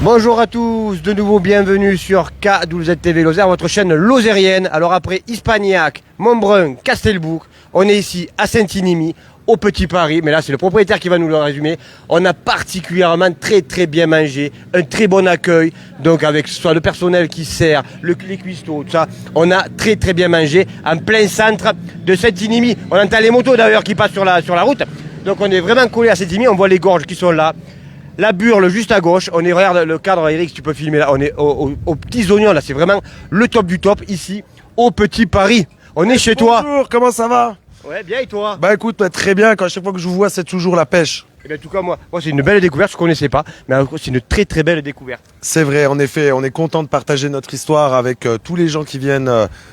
Bonjour à tous, de nouveau bienvenue sur KWZTV Lozère, votre chaîne lozérienne. Alors après Ispagnac, Montbrun, Castelbouc, on est ici à Saint-Inimy, au Petit Paris. Mais là c'est le propriétaire qui va nous le résumer. On a particulièrement très bien mangé, un très bon accueil. Donc avec soit le personnel qui sert, les cuistots, tout ça. On a très bien mangé en plein centre de Saint-Inimy. On entend les motos d'ailleurs qui passent sur la route. Donc on est vraiment collé à Saint-Inimy, on voit les gorges qui sont là. La Burle juste à gauche, on est, regarde le cadre Eric, si tu peux filmer là, on est aux petits oignons là, c'est vraiment le top du top ici, au Petit Paris. On est chez toi. Bonjour, comment ça va? Ouais, bien et toi? Bah écoute, très bien, à chaque fois que je vous vois, c'est toujours la pêche. Eh bien, en tout cas, moi c'est une belle découverte, je ne connaissais pas, mais c'est une très belle découverte. C'est vrai, en effet, on est content de partager notre histoire avec tous les gens qui viennent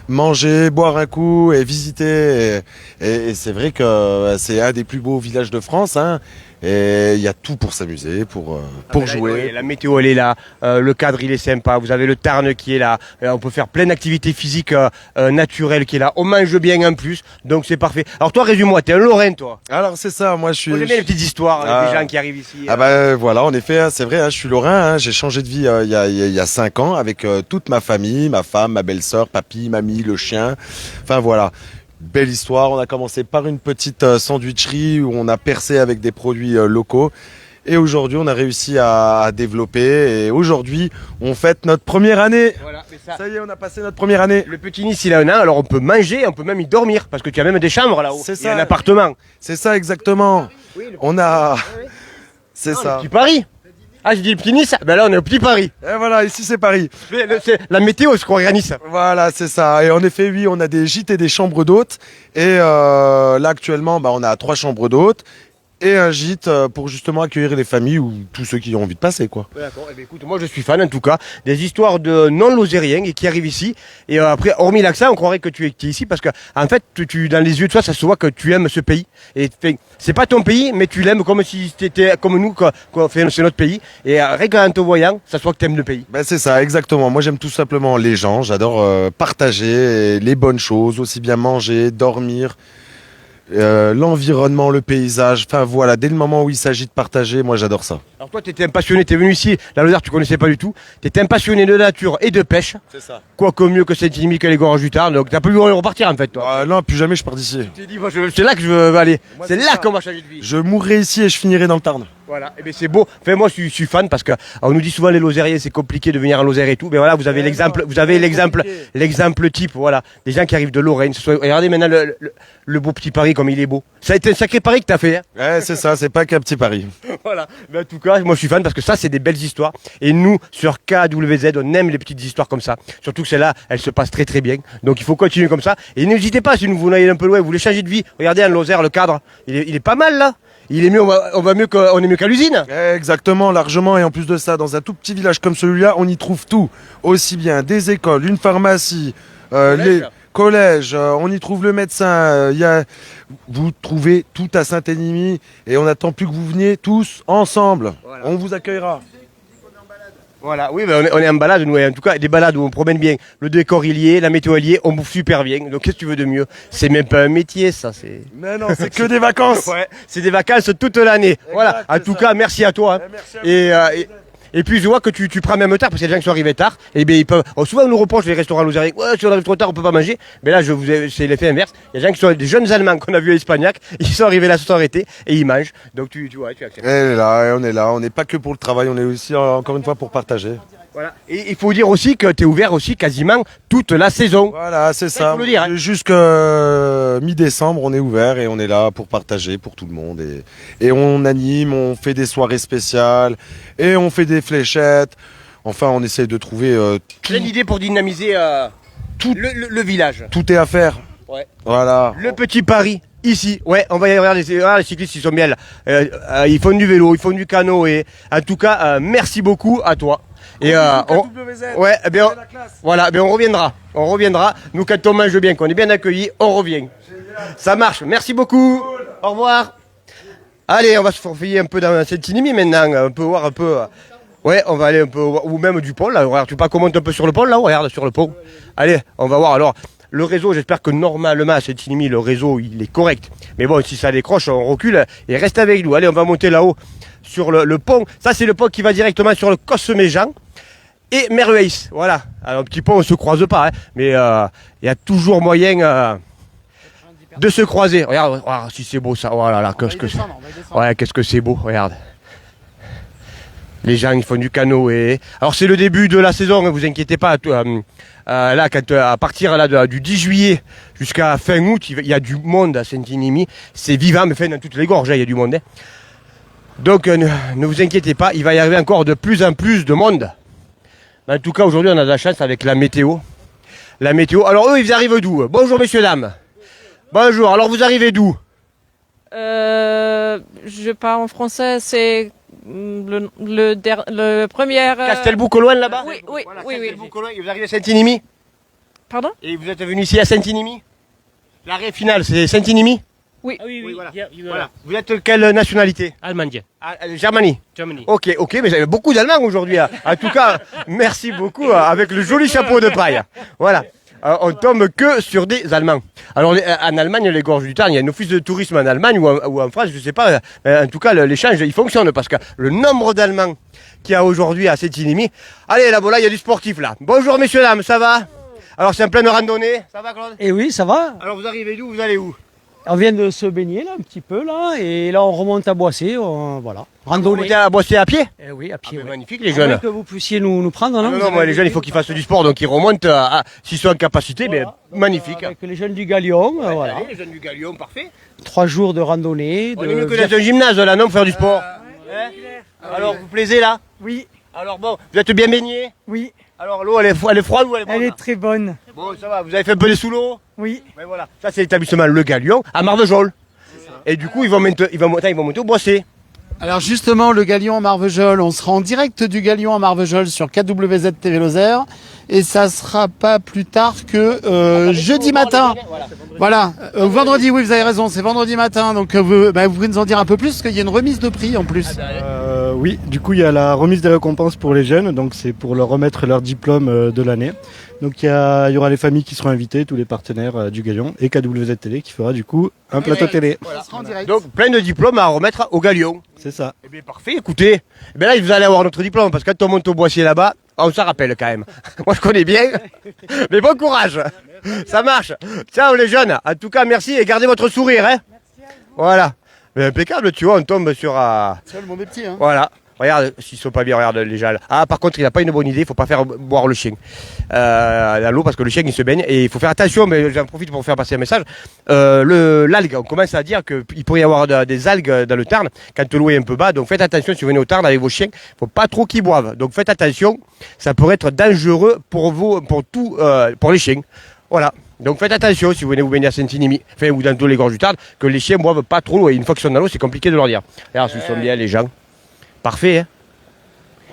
manger, boire un coup et visiter. Et c'est vrai que c'est un des plus beaux villages de France, hein. Et il y a tout pour s'amuser, pour jouer. La météo elle est là, le cadre il est sympa, vous avez le Tarn qui est là, on peut faire plein d'activités physiques naturelles qui est là, on mange bien en plus, donc c'est parfait. Alors toi résume-moi, t'es un Lorrain toi? Alors c'est ça, moi je suis... J'aime bien les petites histoires des gens qui arrivent ici. Ah bah voilà, en effet, hein, c'est vrai, hein, je suis Lorrain, hein, j'ai changé de vie il y a 5 ans avec toute ma famille, ma femme, ma belle-sœur, papy, mamie, le chien, enfin voilà. Belle histoire, on a commencé par une petite sandwicherie où on a percé avec des produits locaux et aujourd'hui on a réussi à développer et aujourd'hui on fête notre première année. Voilà, ça y est, on a passé notre première année. Le petit Nice il a un an, alors on peut manger, on peut même y dormir parce que tu as même des chambres là-haut. C'est ça. Il y a un appartement. C'est ça exactement. Oui, on a... C'est ça. Le Petit Paris. Ah, j'ai dit le petit Nice, ben là on est au Petit Paris. Et voilà, ici c'est Paris. La météo, je crois, à Nice. Voilà, c'est ça. Et en effet, oui, on a des gîtes et des chambres d'hôtes. Et là actuellement, on a 3 chambres d'hôtes et un gîte pour justement accueillir les familles ou tous ceux qui ont envie de passer, quoi. D'accord, eh bien, écoute, moi je suis fan en tout cas des histoires de non-lozériens et qui arrivent ici. Et après, hormis l'accent, on croirait que tu es ici parce que en fait, dans les yeux de toi, ça se voit que tu aimes ce pays. Et c'est pas ton pays, mais tu l'aimes comme si c'était comme nous, c'est notre pays. Et rien qu'en te voyant, ça se voit que tu aimes le pays. Ben c'est ça, exactement. Moi j'aime tout simplement les gens, j'adore partager les bonnes choses, aussi bien manger, dormir. L'environnement, le paysage, enfin voilà, dès le moment où il s'agit de partager, moi j'adore ça. Alors toi tu étais un passionné, tu es venu ici, la Lozère tu connaissais pas du tout, tu étais un passionné de nature et de pêche. C'est ça. Quoique mieux que Saint-Inimy que les gorges du Tarn, donc t'as pas voulu repartir en fait toi. Non, plus jamais je pars d'ici. Tu t'es dit, c'est là que je veux aller, c'est là qu'on va changer de vie. Je mourrai ici et je finirai dans le Tarn. Voilà, et bien c'est beau. Enfin moi je suis fan parce que on nous dit souvent les Lozériens c'est compliqué de venir en Lozère et tout. Mais voilà, vous avez l'exemple type, voilà, des gens qui arrivent de Lorraine. Regardez maintenant le beau Petit Paris comme il est beau. Ça a été un sacré pari que t'as fait. Hein. Ouais, c'est ça, c'est pas qu'un petit pari. Voilà, mais en tout cas moi je suis fan parce que ça c'est des belles histoires. Et nous sur KWZ on aime les petites histoires comme ça. Surtout que celle-là elle se passe très bien. Donc il faut continuer comme ça. Et n'hésitez pas si vous voulez aller un peu loin, vous voulez changer de vie. Regardez en Lozère le cadre, il est pas mal là. Il est mieux, on est mieux qu'à l'usine. Exactement, largement. Et en plus de ça, dans un tout petit village comme celui-là, on y trouve tout. Aussi bien des écoles, une pharmacie, les collèges, on y trouve le médecin. Vous trouvez tout à Saint-Inimy et on n'attend plus que vous veniez tous ensemble. Voilà. On vous accueillera. Voilà, oui, on est en balade, nous, en tout cas, des balades où on promène bien. Le décor il y est, la météo il y est, on bouffe super bien. Donc qu'est-ce que tu veux de mieux? C'est même pas un métier, ça, c'est. Mais non, c'est que des vacances. Ouais, c'est des vacances toute l'année. Voilà, en tout cas, merci à toi. Hein. Merci à vous. Et puis je vois que tu prends même tard, parce qu'il y a des gens qui sont arrivés tard, et bien ils peuvent. Souvent on nous reproche les restaurants lozériens, ouais, si on arrive trop tard, on peut pas manger. Mais là, c'est l'effet inverse. Il y a des gens qui sont des jeunes Allemands qu'on a vus à Ispagnac, ils sont arrivés là, se sont arrêtés, et ils mangent. Donc tu vois, tu acceptes. On est là, on n'est pas que pour le travail, on est aussi encore une fois pour partager. Voilà. Et il faut dire aussi que tu es ouvert aussi quasiment toute la saison. Voilà, c'est ça. Il faut le dire, hein. Jusqu'à mi-décembre, on est ouvert et on est là pour partager pour tout le monde. Et on anime, on fait des soirées spéciales et on fait des fléchettes. Enfin, on essaie de trouver plein d'idées pour dynamiser tout le village. Tout est à faire. Ouais. Voilà. Le Petit Paris. Ici, ouais, on va y regarder les cyclistes, ils sont bien là. Ils font du vélo, ils font du canoë. En tout cas, merci beaucoup à toi. Et ouais, eh bien, voilà, ben on reviendra. Nous quand on mange bien, qu'on est bien accueillis, on revient. Ça marche. Merci beaucoup. Cool. Au revoir. Allez, on va se forfiller un peu dans Saint-Inimy maintenant, un peu voir un peu. Ouais, on va aller un peu ou même du pont là. Regarde, tu pas commenter un peu sur le pont là, regarde sur le pont. Allez, on va voir alors. Le réseau, j'espère que normalement à Saint-Inimy, le réseau il est correct. Mais bon, si ça décroche, on recule et reste avec nous. Allez, on va monter là-haut sur le pont. Ça, c'est le pont qui va directement sur le Cosméjean et Merveilles. Voilà. Alors, un petit pont, on ne se croise pas, hein, mais il y a toujours moyen de se croiser. Regarde, si c'est beau ça. Oh là là, qu'est-ce que c'est beau, regarde. Les gens, ils font du canoë. Alors, c'est le début de la saison, ne vous inquiétez pas. Là, à partir là, du 10 juillet jusqu'à fin août, il y a du monde à Saint-Inimy. C'est vivant, mais dans toutes les gorges, il y a du monde. Hein. Donc, ne vous inquiétez pas, il va y arriver encore de plus en plus de monde. Mais en tout cas, aujourd'hui, on a de la chance avec la météo. La météo. Alors, eux, ils arrivent d'où? Bonjour, messieurs, dames. Bonjour. Alors, vous arrivez d'où? Je parle en français, c'est le premier... Castelbouc au loin, là-bas? Oui, oui, voilà, oui. Castelbouc au loin. Et vous arrivez à Saint-Inimy? Pardon? Et vous êtes venu ici à Saint-Inimy? L'arrêt final, c'est Saint-Inimy? Oui. Ah oui, Voilà. voilà. Voilà. Vous êtes quelle nationalité? Allemagne. Germanie. Germany. Ok, mais j'avais beaucoup d'Allemands aujourd'hui. Hein. En tout cas, merci beaucoup avec le joli chapeau de paille. Voilà. On tombe que sur des Allemands. Alors en Allemagne, les gorges du Tarn, il y a un office de tourisme en Allemagne ou en France, je sais pas. En tout cas, l'échange, il fonctionne parce que le nombre d'Allemands qu'il y a aujourd'hui à Saint-Inimy. Allez, là, voilà, il y a du sportif là. Bonjour messieurs, dames, ça va? Alors c'est en pleine randonnée. Ça va Claude? Et oui, ça va. Alors vous arrivez d'où? Vous allez où? On vient de se baigner là un petit peu là, et là on remonte à Boissé, voilà. Vous Randonnée. êtes à Boissy à pied? Eh oui, à pied. ouais. Magnifique les À jeunes. moins que vous puissiez nous prendre. Ah non, moi, les jeunes, il faut qu'ils fassent du sport, donc ils remontent s'ils sont en capacité, mais magnifique. Avec les jeunes du Galion, voilà. Allez, les jeunes du Galion, parfait. 3 jours de randonnée. On est mieux que dans un gymnase là, non, pour faire du sport. Hein? Alors, vous plaisez là? Oui, Alors bon, vous êtes bien baigné? oui, Alors l'eau, elle est froide ou elle est bonne? elle est très bonne. Bon, ça va, vous avez fait un peu des sous l'eau? Oui, Mais voilà, ça c'est l'établissement Le Galion à Marvejols. Et du coup, ils vont monter au Boissé. Alors justement, le Galion à Marvejols, on sera en direct du Galion à Marvejols sur KWZ TV Lozère et ça sera pas plus tard que jeudi matin. Voilà, vendredi, oui, vous avez raison, c'est vendredi matin, donc vous pouvez nous en dire un peu plus parce qu'il y a une remise de prix en plus. Oui, du coup il y a la remise des récompenses pour les jeunes, donc c'est pour leur remettre leur diplôme de l'année. Donc il y aura les familles qui seront invitées, tous les partenaires du Galion et KWZ Télé qui fera du coup un plateau télé. Ça sera en direct. Donc plein de diplômes à remettre au Galion. C'est ça. Eh bien parfait, écoutez. Eh bien là, vous allez avoir notre diplôme parce que quand on monte au Boissier là-bas, on s'en rappelle quand même. Moi je connais bien. Mais bon courage. Ça marche. Ciao les jeunes. En tout cas, merci et gardez votre sourire. Hein. Voilà. Mais impeccable, tu vois, on tombe sur... Ça, le monde est petit, hein. Voilà. Regarde, s'ils sont pas bien, regarde les gens. Ah, par contre, il n'a pas une bonne idée, il faut pas faire boire le chien dans l'eau parce que le chien il se baigne et il faut faire attention. Mais j'en profite pour faire passer un message. L'algue, on commence à dire qu'il pourrait y avoir des algues dans le Tarn quand l'eau est un peu bas. Donc faites attention si vous venez au Tarn avec vos chiens, faut pas trop qu'ils boivent. Donc faites attention, ça pourrait être dangereux pour vous, pour les chiens. Voilà. Donc faites attention si vous venez vous baigner à Saint-Inimy, enfin ou dans tous les gorges du Tarn, que les chiens boivent pas trop l'eau. Et une fois qu'ils sont dans l'eau, c'est compliqué de leur dire. Regarde, s'ils sont bien les gens. Parfait, hein.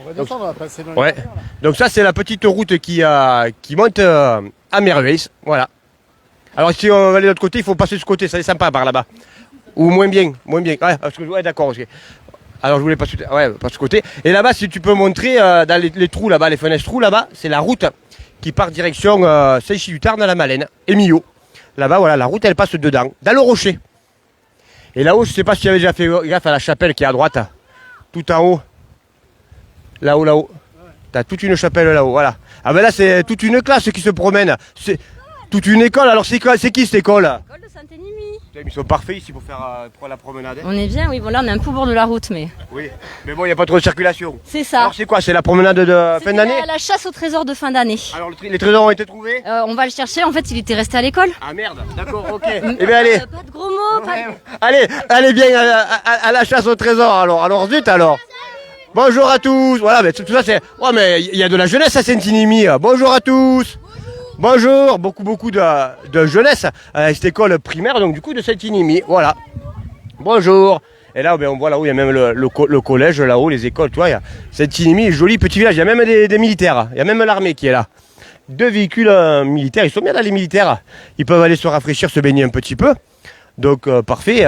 On va descendre, on va passer dans les Ouais. voitures, là. Donc ça c'est la petite route qui monte à Merveilles. Voilà. Alors si on va aller de l'autre côté, il faut passer ce côté, ça est sympa par là-bas. Ou moins bien. Ouais, d'accord. Okay. Alors je voulais passer ce côté. Et là-bas, si tu peux montrer dans les trous là-bas, les fenêtres trous là-bas, c'est la route qui part direction Saint-Chi-du-Tarn à la Malène et Millau. Là-bas, voilà, la route elle passe dedans, dans le rocher. Et là-haut, je sais pas si tu avais déjà fait gaffe à la chapelle qui est à droite. Tout en haut. Là-haut. T'as toute une chapelle là-haut, voilà. Ah ben là, c'est toute une classe qui se promène. C'est toute une école. Alors c'est qui cette école? L'école de Saint-Énimie. Ils sont parfaits ici pour faire pour la promenade. Hein. On est bien, oui, voilà, on est un peu au bord de la route, mais Oui. Mais bon, il n'y a pas trop de circulation. c'est ça. Alors c'est quoi? C'est la promenade de fin C'était d'année? la chasse au trésor de fin d'année. Alors les trésors ont été trouvés? On va le chercher, en fait, il était resté à l'école. Ah merde, d'accord, ok. Eh bien allez. Pas de gros mots, pas de- Allez bien à la chasse au trésor alors. Alors zut alors. Bonjour à tous. Voilà, mais tout ça c'est... Ouais mais il y a de la jeunesse à Saint-Inimy. Bonjour à tous. Bonjour. Beaucoup de jeunesse à cette école primaire, donc du coup de Saint-Inimy. Voilà. Bonjour. Et là, on voit là-haut, il y a même le collège, là-haut, les écoles, tu vois. Saint-Inimy, joli petit village. Il y a même des militaires. Il y a même l'armée qui est là. 2 véhicules militaires. Ils sont bien dans les militaires. Ils peuvent aller se rafraîchir, se baigner un petit peu. Donc, parfait.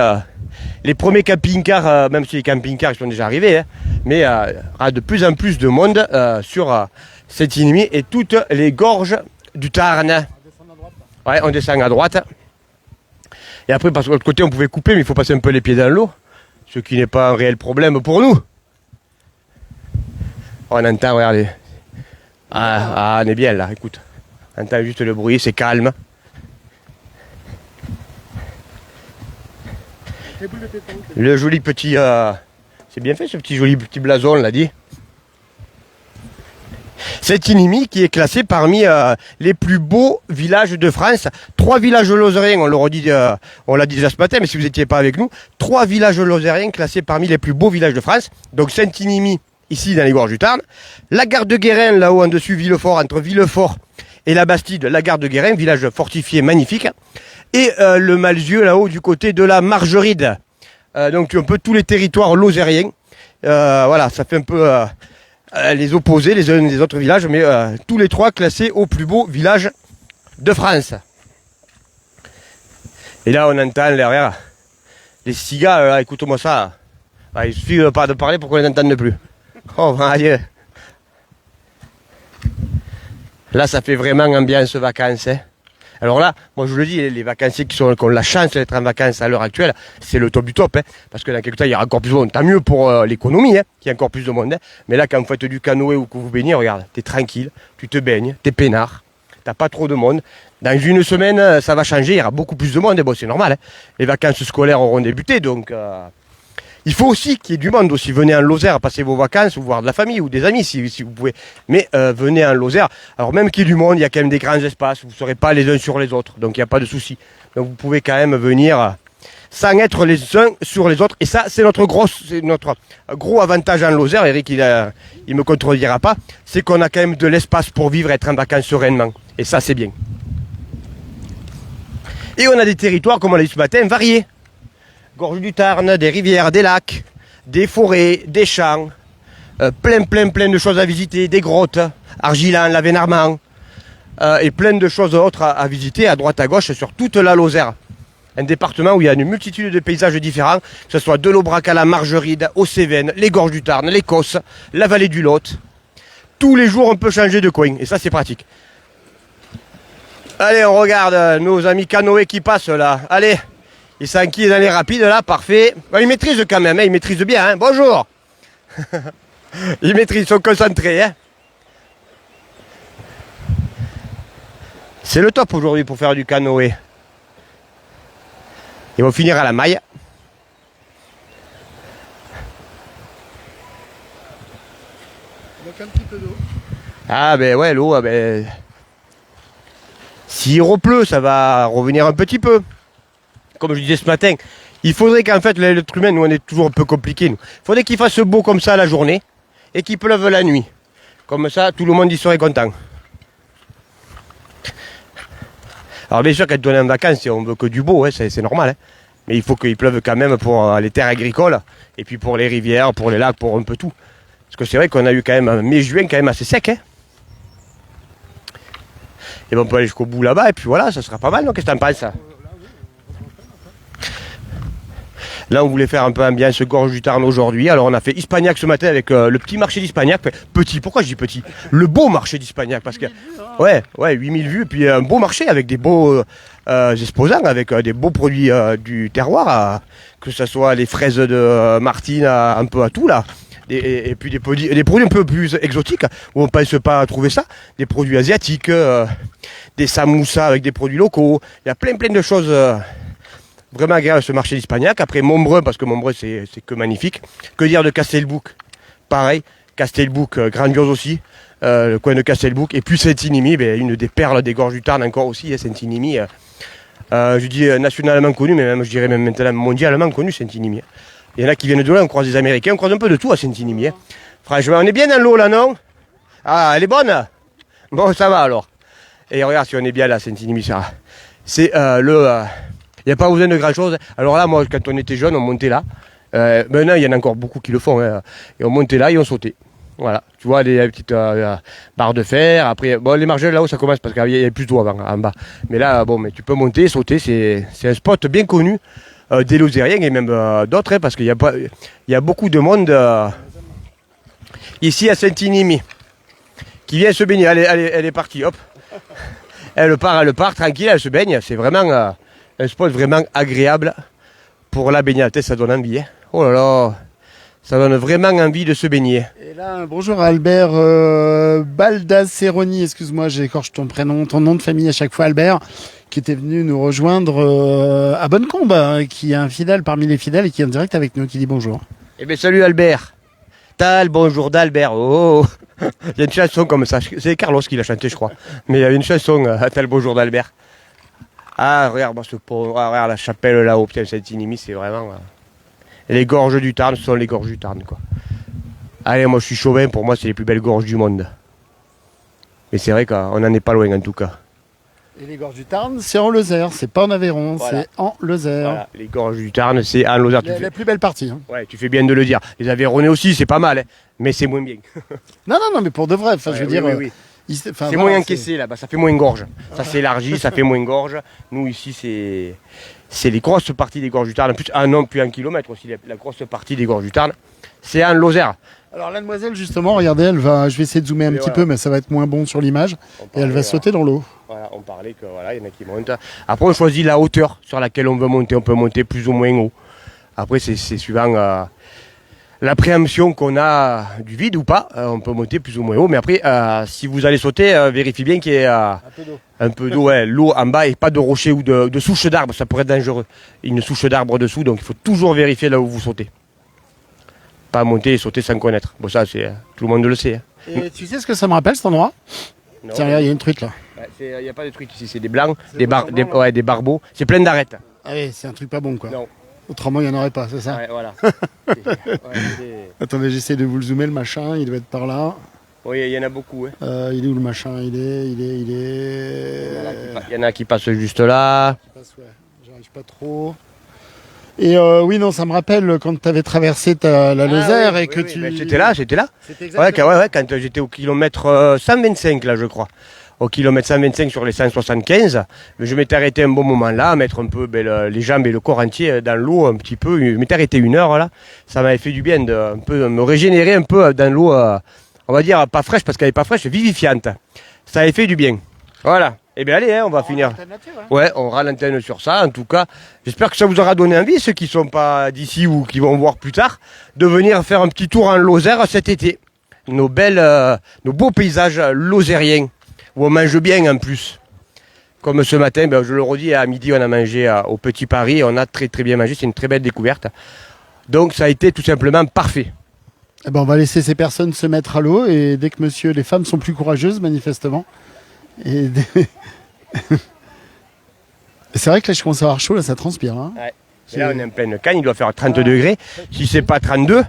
Les premiers camping-cars, même si les camping-cars ils sont déjà arrivés, hein, mais il y a de plus en plus de monde sur Saint-Inimy et toutes les gorges du Tarn. Ouais, on descend à droite. Et après, parce que de l'autre côté, on pouvait couper, mais il faut passer un peu les pieds dans l'eau. Ce qui n'est pas un réel problème pour nous. On entend, regardez. On est bien là, écoute. On entend juste le bruit, c'est calme. Le joli petit... c'est bien fait ce petit joli petit blason, on l'a dit. Saint-Inimy qui est classé parmi les plus beaux villages de France. 3 villages lozériens, on l'a dit déjà ce matin, mais si vous n'étiez pas avec nous, 3 villages lozériens classés parmi les plus beaux villages de France. Donc Saint-Inimy, ici dans les gorges du Tarn. La gare de Guérin, là-haut en dessus, Villefort, entre Villefort et la Bastide, la gare de Guérin, village fortifié magnifique. Et le Malzieu, là-haut, du côté de la Margeride. Donc un peu tous les territoires lozériens. Voilà, ça fait un peu... les opposés les uns des autres villages, mais tous les 3 classés au plus beau village de France. Et là on entend derrière les cigales, là, écoute-moi ça. Il suffit de parler pour qu'on les entende plus. Oh mon Dieu. Là ça fait vraiment ambiance vacances. Hein. Alors là, moi je vous le dis, les vacanciers qui ont la chance d'être en vacances à l'heure actuelle, c'est le top du top, hein, parce que dans quelques temps il y aura encore plus de monde. Tant mieux pour l'économie, hein, qu'il y a encore plus de monde. Hein. Mais là, quand vous faites du canoë ou que vous baignez, regarde, t'es tranquille, tu te baignes, t'es peinard, t'as pas trop de monde. Dans une semaine, ça va changer, il y aura beaucoup plus de monde, et bon, c'est normal. Hein. Les vacances scolaires auront débuté, donc il faut aussi qu'il y ait du monde aussi. Venez en Lozère, passer vos vacances, ou voir de la famille ou des amis si vous pouvez. Mais venez en Lozère. Alors même qu'il y ait du monde, il y a quand même des grands espaces. Vous ne serez pas les uns sur les autres. Donc il n'y a pas de souci. Donc vous pouvez quand même venir sans être les uns sur les autres. Et ça, c'est notre gros avantage en Lozère. Eric, il me contredira pas. C'est qu'on a quand même de l'espace pour vivre et être en vacances sereinement. Et ça, c'est bien. Et on a des territoires, comme on l'a dit ce matin, variés. Gorge du Tarn, des rivières, des lacs, des forêts, des champs, plein de choses à visiter, des grottes, Argilan, Lavenarmand, et plein de choses autres à visiter à droite à gauche sur toute la Lozère. Un département où il y a une multitude de paysages différents, que ce soit de l'Aubrac à la Margeride, aux Cévennes, les gorges du Tarn, les Causses, la vallée du Lot. Tous les jours on peut changer de coin, et ça c'est pratique. Allez, on regarde nos amis canoës qui passent là, allez. Il s'enquille dans les rapides là, parfait. Il maîtrise quand même, hein, il maîtrise bien. Hein. Bonjour. Il maîtrise, ils sont concentrés. Hein. C'est le top aujourd'hui pour faire du canoë. Ils vont finir à la maille. Donc un petit peu d'eau. Ah ben ouais, l'eau, ben... s'il repleut, ça va revenir un petit peu. Comme je disais ce matin, il faudrait qu'en fait, l'être humain, nous on est toujours un peu compliqué. Il faudrait qu'il fasse beau comme ça la journée et qu'il pleuve la nuit. Comme ça, tout le monde y serait content. Alors bien sûr, quand on est en vacances, on veut que du beau, hein, c'est normal. Hein. Mais il faut qu'il pleuve quand même pour les terres agricoles, et puis pour les rivières, pour les lacs, pour un peu tout. Parce que c'est vrai qu'on a eu quand même un mai-juin quand même assez sec. Hein. Et ben on peut aller jusqu'au bout là-bas, et puis voilà, ça sera pas mal, non? Qu'est-ce que t'en penses? Là, on voulait faire un peu ambiance gorge du Tarn aujourd'hui. Alors, on a fait Hispagnac ce matin avec le petit marché d'Hispagnac. Petit, pourquoi je dis petit? Le beau marché d'Hispagnac, parce que... Ouais, 8000 vues, et puis un beau marché avec des beaux exposants, avec des beaux produits du terroir, que ce soit les fraises de Martine, un peu à tout, là. Et puis des produits un peu plus exotiques, où on ne pense pas trouver ça. Des produits asiatiques, des samoussas avec des produits locaux. Il y a plein de choses... Vraiment agréable ce marché d'Hispagnac. Après Montbrun, parce que Montbrun c'est que magnifique. Que dire de Castelbouc? Pareil, Castelbouc grandiose aussi. Le coin de Castelbouc. Et puis Saint-Inimy, une des perles des gorges du Tarn encore aussi. Saint-Inimy, je dis nationalement connu, mais même, je dirais même maintenant mondialement connu Saint-Inimy. Il y en a qui viennent de là, on croise des Américains, on croise un peu de tout à Saint-Inimy. Franchement, on est bien dans l'eau là, non? Ah, elle est bonne? Bon, ça va alors. Et regarde si on est bien là, Saint-Inimy, ça. C'est il n'y a pas besoin de grand chose. Alors là, moi, quand on était jeune, on montait là. Maintenant, il y en a encore beaucoup qui le font. Hein. Et on montait là et on sautait. Voilà. Tu vois, les petites barres de fer. Après, bon, les margelles là-haut, ça commence parce qu'il y a plus d'eau avant, en bas. Mais là, bon, mais tu peux monter, sauter. C'est un spot bien connu des Lozériens et même d'autres, hein, parce qu'il y a beaucoup de monde ici à Saint-Inimy qui vient se baigner. Elle est partie, hop. Elle part tranquille, elle se baigne. C'est vraiment... un spot vraiment agréable pour la baignade, ça donne envie. Hein. Oh là là, Ça donne vraiment envie de se baigner. Et là, bonjour Albert Baldaceroni, excuse-moi, j'écorche ton prénom, ton nom de famille à chaque fois, Albert, qui était venu nous rejoindre à Bonnecombe, hein, qui est un fidèle parmi les fidèles et qui est en direct avec nous, qui dit bonjour. Eh bien salut Albert. T'as le bonjour d'Albert. Oh, il y a une chanson comme ça. C'est Carlos qui l'a chanté, je crois. Mais il y a une chanson, t'as le bonjour d'Albert. Ah, regarde ce pont, ah, regarde la chapelle là-haut, putain, Saint-Inimy, c'est vraiment. Les gorges du Tarn, ce sont les gorges du Tarn, quoi. Allez, moi je suis chauvin, pour moi c'est les plus belles gorges du monde. Mais c'est vrai qu'on n'en est pas loin en tout cas. Et les gorges du Tarn, c'est en Lozère, c'est pas en Aveyron, Voilà. c'est en Lozère. Voilà, les gorges du Tarn, c'est en Lozère. La plus belle partie. Hein. Ouais, tu fais bien de le dire. Les Aveyronnais aussi, c'est pas mal, hein, mais c'est moins bien. Non, mais pour de vrai, enfin, Ouais, je veux oui, dire, oui, oui. c'est C'est moins encaissé là-bas, ça fait moins gorge. Ça s'élargit, ça fait moins gorge. Nous ici, c'est les grosses parties des gorges du Tarn. En plus, non, plus 1 kilomètre aussi, la grosse partie des gorges du Tarn. C'est en Lozère. Alors la demoiselle, justement, regardez, je vais essayer de zoomer un petit peu, mais ça va être moins bon sur l'image. Et elle va sauter dans l'eau. Voilà, on parlait que voilà, il y en a qui montent. Après, on choisit la hauteur sur laquelle on veut monter. On peut monter plus ou moins haut. Après, c'est suivant l'appréhension qu'on a du vide ou pas. On peut monter plus ou moins haut. Mais après, si vous allez sauter, vérifiez bien qu'il y ait un peu d'eau, ouais, l'eau en bas et pas de rochers ou de souches d'arbres. Ça pourrait être dangereux. Une souche d'arbre dessous, donc il faut toujours vérifier là où vous sautez. Pas monter et sauter sans connaître. Bon, ça, tout le monde le sait. Hein. Et tu sais ce que ça me rappelle cet endroit? Non, Tiens, regarde, il y a une truite là. il n'y a pas de trucs ici, c'est des blancs, des barbeaux. C'est plein d'arêtes. Ah oui, c'est un truc pas bon quoi. Non. Autrement, il n'y en aurait pas, c'est ça? Ouais, voilà. Attendez, j'essaie de vous le zoomer, le machin, il doit être par là. Oui, il y en a beaucoup. Hein. Il est où le machin? Il est. Il y en a qui passent juste là. Ouais, j'arrive pas trop. Et oui, non, ça me rappelle quand tu avais traversé la Lozère et que tu. Ben, j'étais là. C'était Ouais, quand j'étais au kilomètre 125 là, je crois. Au kilomètre 125 sur les 175, je m'étais arrêté un bon moment là, à mettre un peu les jambes et le corps entier dans l'eau un petit peu. Je m'étais arrêté 1 heure là. Ça m'avait fait du bien de un peu me régénérer un peu dans l'eau, on va dire pas fraîche parce qu'elle n'est pas fraîche, vivifiante. Ça avait fait du bien. Voilà. Eh bien allez, hein, on va finir. Ouais, on rend l'antenne sur ça. En tout cas, j'espère que ça vous aura donné envie, ceux qui ne sont pas d'ici ou qui vont voir plus tard, de venir faire un petit tour en Lozère cet été. Nos beaux paysages lozériens, où on mange bien en plus. Comme ce matin, ben, je le redis, à midi, on a mangé au Petit Paris. Et on a très très bien mangé, c'est une très belle découverte. Donc ça a été tout simplement parfait. Eh ben, on va laisser ces personnes se mettre à l'eau et dès que les femmes sont plus courageuses, manifestement. C'est vrai que là je commence à avoir chaud, là ça transpire. Hein. Ouais. Là on est en pleine canne, il doit faire 30 degrés, si c'est pas 32.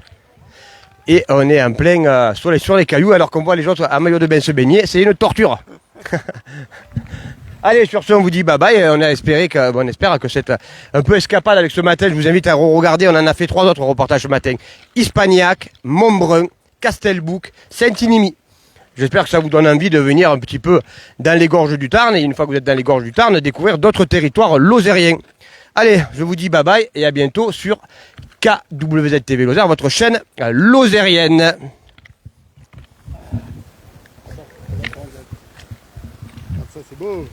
Et on est en plein sur les cailloux alors qu'on voit les autres en maillot de bain se baigner, c'est une torture. Allez, sur ce on vous dit bye bye, on espère que cette un peu escapade avec ce matin, je vous invite à regarder, on en a fait 3 autres reportages ce matin. Ispagnac, Montbrun, Castelbouc, Saint-Inimy. J'espère que ça vous donne envie de venir un petit peu dans les gorges du Tarn et une fois que vous êtes dans les gorges du Tarn, découvrir d'autres territoires lozériens. Allez, je vous dis bye bye et à bientôt sur KWZ-TV Lozère, votre chaîne lozérienne. Ça c'est beau.